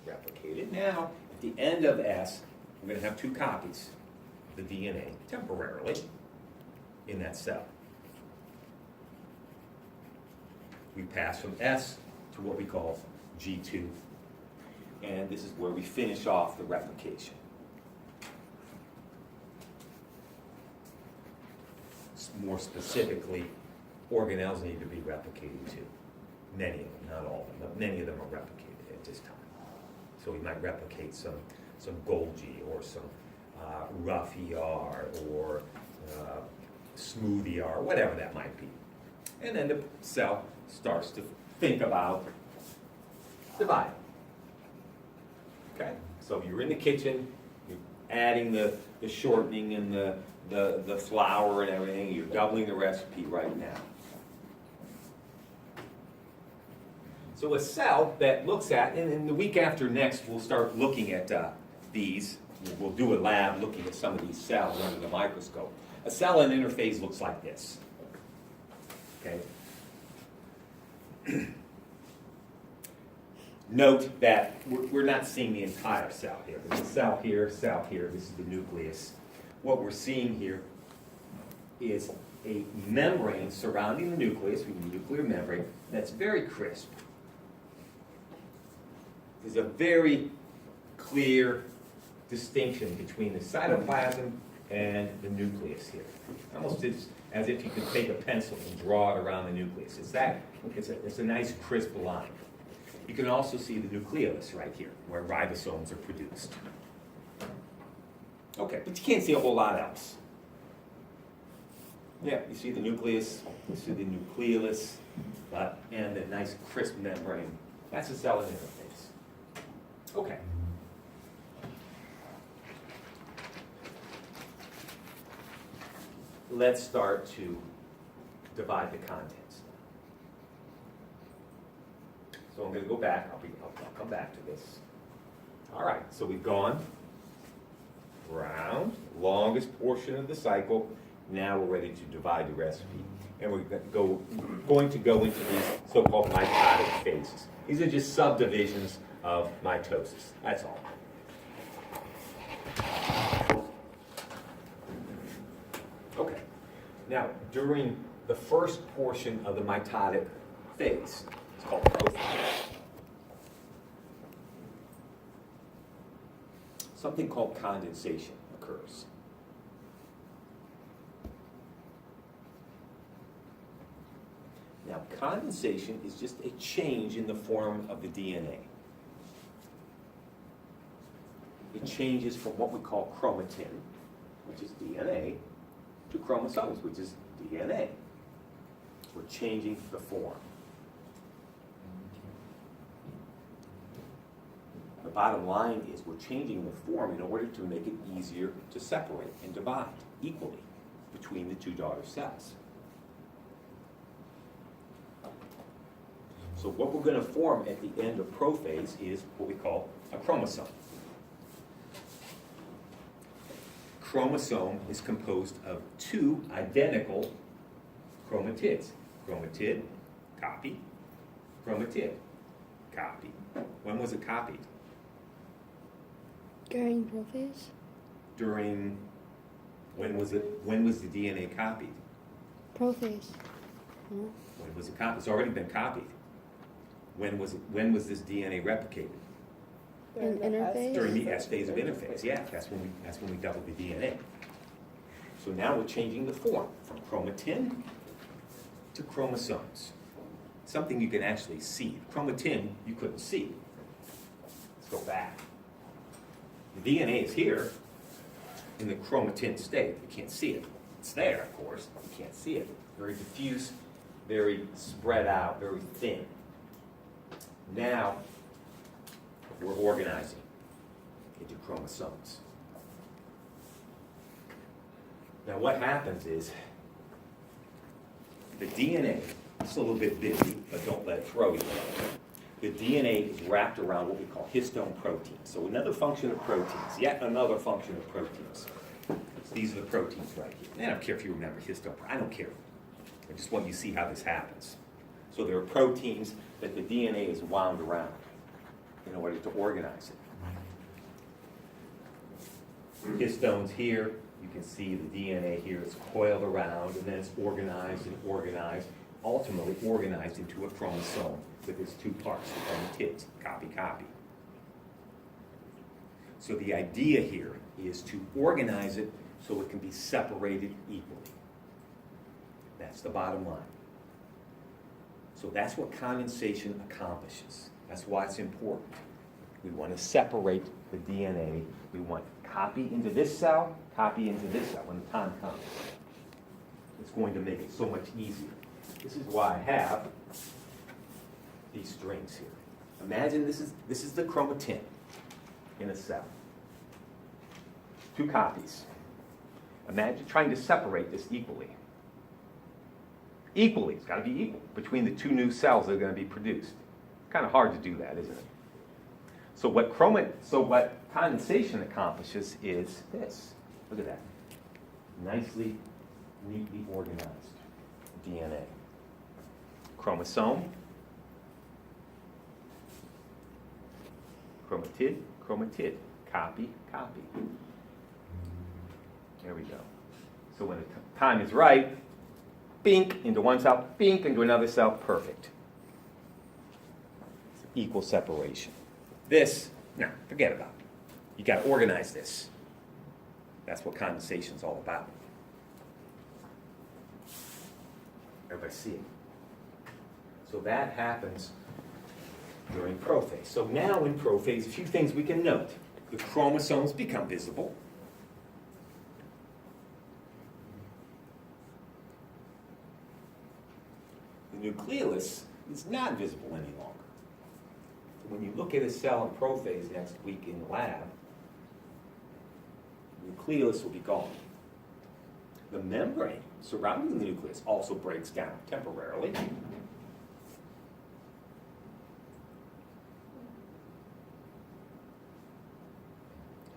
replicated. Now, at the end of S, we're going to have two copies of the DNA temporarily in that cell. We pass from S to what we call G2, and this is where we finish off the replication. More specifically, organelles need to be replicated too. Many of them, not all of them, but many of them are replicated at this time. So we might replicate some Golgi or some rough ER or smooth ER, whatever that might be. And then the cell starts to think about dividing. Okay? So you're in the kitchen, you're adding the shortening and the flour and everything, you're doubling the recipe right now. So a cell that looks at, and in the week after next, we'll start looking at these. We'll do a lab looking at some of these cells under the microscope. A cell in interphase looks like this. Okay. Note that we're not seeing the entire cell here. There's a cell here, this is the nucleus. What we're seeing here is a membrane surrounding the nucleus, the nuclear membrane, that's very crisp. There's a very clear distinction between the cytoplasm and the nucleus here. Almost as if you could take a pencil and draw it around the nucleus. It's a nice crisp line. You can also see the nucleolus right here, where ribosomes are produced. Okay, but you can't see a whole lot else. Yeah, you see the nucleus, you see the nucleolus, and the nice crisp membrane. That's a cell in interphase. Okay. Let's start to divide the contents. So I'm going to go back. I'll come back to this. All right, so we've gone round, longest portion of the cycle. Now we're ready to divide the recipe. And we're going to go into these so-called mitotic phases. These are just subdivisions of mitosis. That's all. Okay. Now, during the first portion of the mitotic phase, it's called prophase, something called condensation occurs. Now, condensation is just a change in the form of the DNA. It changes from what we call chromatin, which is DNA, to chromosomes, which is DNA. We're changing the form. The bottom line is we're changing the form in order to make it easier to separate and divide equally between the two daughter cells. So what we're going to form at the end of prophase is what we call a chromosome. Chromosome is composed of two identical chromatids. Chromatid, copy, chromatid, copy. When was it copied? During prophase? When was the DNA copied? Prophase. When was it copied? It's already been copied. When was this DNA replicated? In interphase? During the S phase of interphase, yeah, that's when we doubled the DNA. So now we're changing the form from chromatin to chromosomes. Something you can actually see. Chromatin you couldn't see. Let's go back. The DNA is here in the chromatin state. You can't see it. It's there, of course. You can't see it. Very diffuse, very spread out, very thin. Now, we're organizing into chromosomes. Now what happens is, the DNA, it's a little bit busy, but don't let it throw you. The DNA is wrapped around what we call histone proteins. So another function of proteins, yet another function of proteins. So these are the proteins right here. I don't care if you remember histone, I don't care. I just want you to see how this happens. So there are proteins that the DNA is wound around. in order to organize it. Histones here, you can see the DNA here is coiled around, and then it's organized and organized, ultimately organized into a chromosome with its two parts, the chromatids, copy, copy. So the idea here is to organize it so it can be separated equally. That's the bottom line. So that's what condensation accomplishes. That's why it's important. We want to separate the DNA. We want copy into this cell, copy into this cell when the time comes. It's going to make it so much easier. This is why I have these strings here. Imagine this is the chromatin in a cell. Two copies. Imagine trying to separate this equally. Equally, it's got to be equal between the two new cells that are going to be produced. Kind of hard to do that, isn't it? So what condensation accomplishes is this. Look at that. Nicely, neatly organized DNA. Chromosome. Chromatid, chromatid. Copy, copy. There we go. So when the time is right, bink into one cell, bink into another cell, perfect. Equal separation. This, no, forget about it. You got to organize this. That's what condensation is all about. Everybody see it? So that happens during prophase. So now in prophase, a few things we can note. The chromosomes become visible. The nucleolus is not visible any longer. When you look at a cell in prophase next week in the lab, the nucleolus will be gone. The membrane surrounding the nucleus also breaks down temporarily.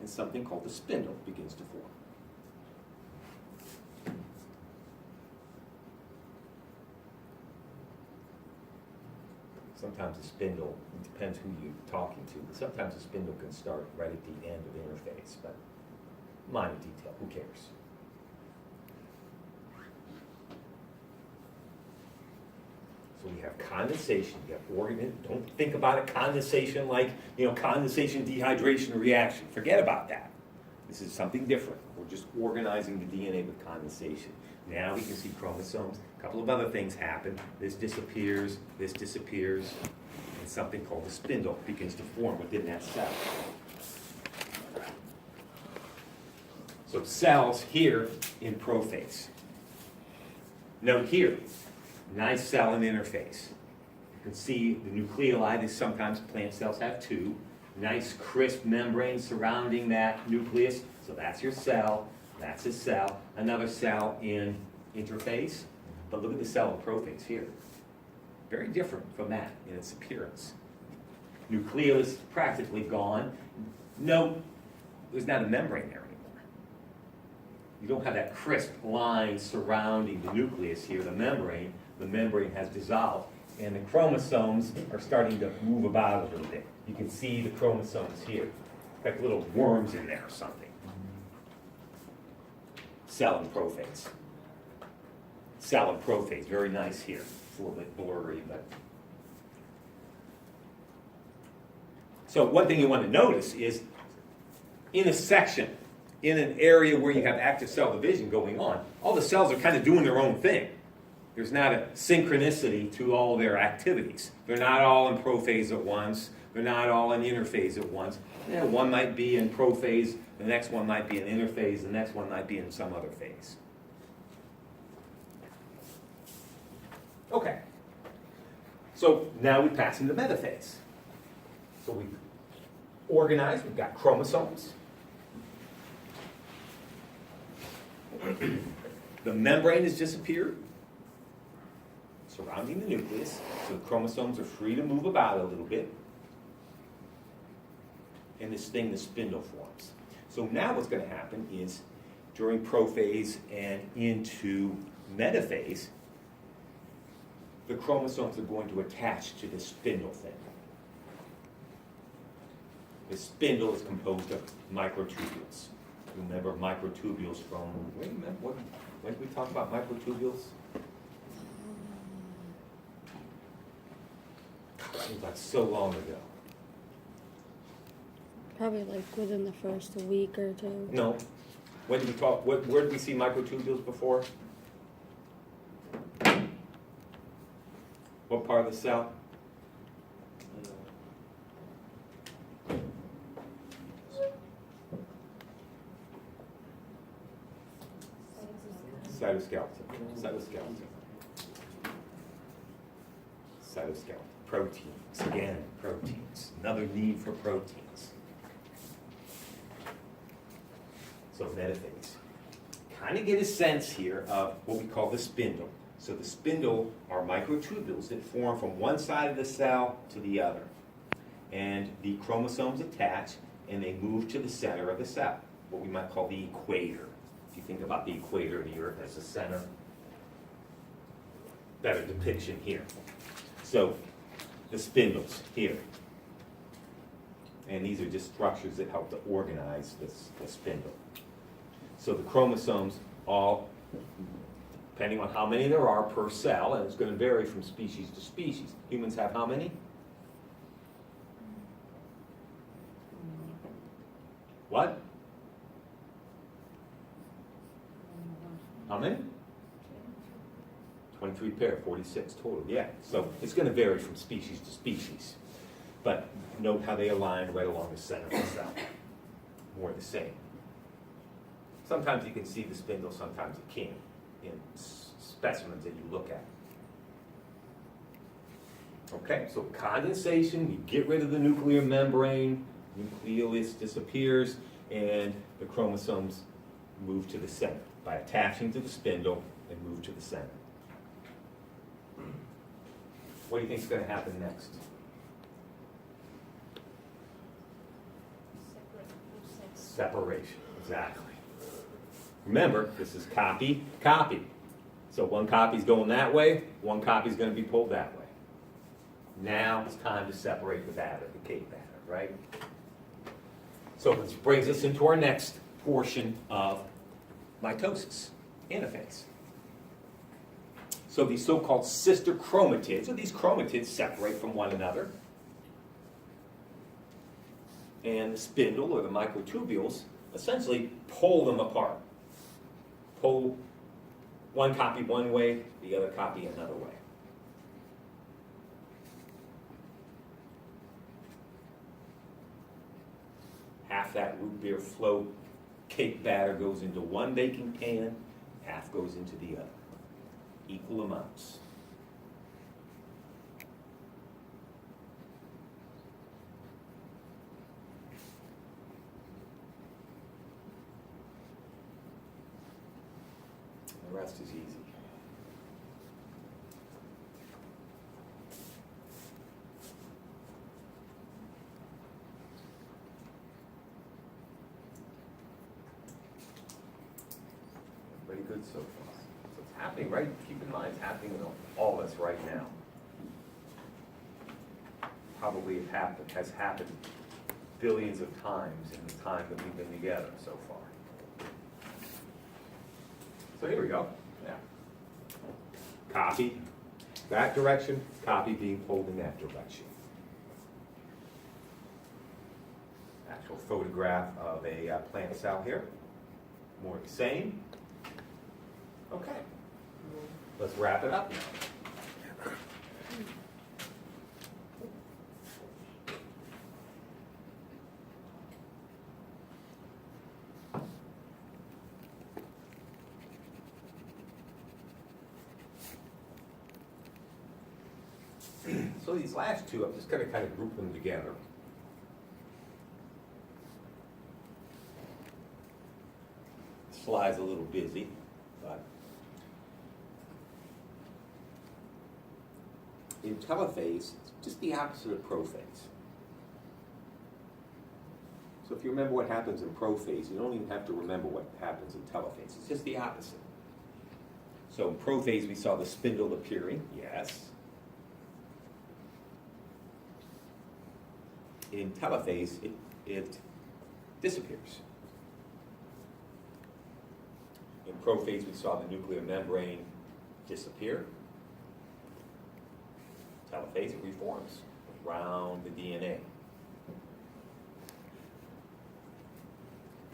And something called the spindle begins to form. Sometimes the spindle, it depends who you're talking to, but sometimes the spindle can start right at the end of the interface, but minor detail, who cares? So we have condensation, you have organ, don't think about it condensation like, condensation, dehydration, reaction. Forget about that. This is something different. We're just organizing the DNA with condensation. Now we can see chromosomes. A couple of other things happen. This disappears, and something called the spindle begins to form within that cell. So cells here in prophase. Note here, nice cell and interface. You can see the nucleoli, sometimes plant cells have two. Nice crisp membrane surrounding that nucleus. So that's your cell. That's a cell. Another cell in interface. But look at the cell in prophase here. Very different from that in its appearance. Nucleus practically gone. Note, there's not a membrane there anymore. You don't have that crisp line surrounding the nucleus here, the membrane. The membrane has dissolved. And the chromosomes are starting to move about a little bit. You can see the chromosomes here. Like little worms in there or something. Cell and prophase. Cell and prophase, very nice here. It's a little bit blurry, but. So one thing you want to notice is in a section, in an area where you have active cell division going on, all the cells are kind of doing their own thing. There's not a synchronicity to all their activities. They're not all in prophase at once. They're not all in interphase at once. One might be in prophase, the next one might be in interphase, the next one might be in some other phase. Okay. So now we pass into metaphase. So we've organized, we've got chromosomes. The membrane has disappeared, surrounding the nucleus, so the chromosomes are free to move about a little bit. And this thing, the spindle, forms. So now what's going to happen is, during prophase and into metaphase, the chromosomes are going to attach to this spindle thing. The spindle is composed of microtubules. Remember microtubules from, wait a minute, when did we talk about microtubules? Seems like so long ago. Probably like within the first week or two. No. When did we talk, where did we see microtubules before? What part of the cell? Cytoskeleton. Proteins, again, proteins. Another need for proteins. So metaphase. Kind of get a sense here of what we call the spindle. So the spindle are microtubules that form from one side of the cell to the other. And the chromosomes attach and they move to the center of the cell, what we might call the equator. If you think about the equator of the Earth as the center, better depiction here. So the spindles here. And these are just structures that help to organize the spindle. So the chromosomes all, depending on how many there are per cell, and it's going to vary from species to species. Humans have how many? What? How many? 23 pair, 46 total, yeah. So it's going to vary from species to species. But note how they align right along the center of the cell. More the same. Sometimes you can see the spindle, sometimes you can't in specimens that you look at. Okay, so condensation, we get rid of the nuclear membrane, nucleolus disappears, and the chromosomes move to the center by attaching to the spindle and move to the center. What do you think is going to happen next? Separation, exactly. Remember, this is copy, copy. So one copy's going that way, one copy's going to be pulled that way. Now it's time to separate the batter, the cake batter, right? So this brings us into our next portion of mitosis, anaphase. So these so-called sister chromatids, or these chromatids separate from one another. And the spindle, or the microtubules, essentially pull them apart. Pull one copy one way, the other copy another way. Half that root beer float cake batter goes into one baking pan, half goes into the other. Equal amounts. The rest is easy. Very good so far. So it's happening, right? Keep in mind, it's happening in all of us right now. Probably has happened billions of times in the time that we've been together so far. So here we go. Yeah. Copy that direction, copy being pulled in that direction. Actual photograph of a plant cell here. More of the same. Okay. Let's wrap it up now. So these last two, I'm just going to kind of group them together. Slide's a little busy, but in telophase, it's just the opposite of prophase. So if you remember what happens in prophase, you don't even have to remember what happens in telophase. It's just the opposite. So in prophase, we saw the spindle appearing, yes. in telophase, it disappears. In prophase, we saw the nuclear membrane disappear. Telophase, it reforms around the DNA.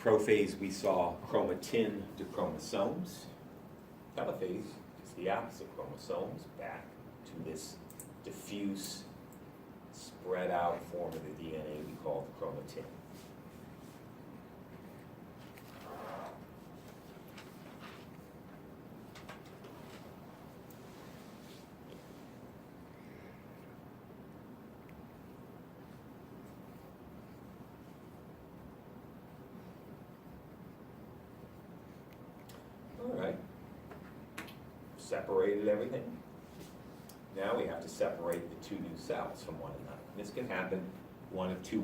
Prophase, we saw chromatin to chromosomes. Telophase is the opposite, chromosomes back to this diffuse, spread out form of the DNA we call the chromatin. All right. Separated everything. Now we have to separate the two new cells from one another. This can happen one of two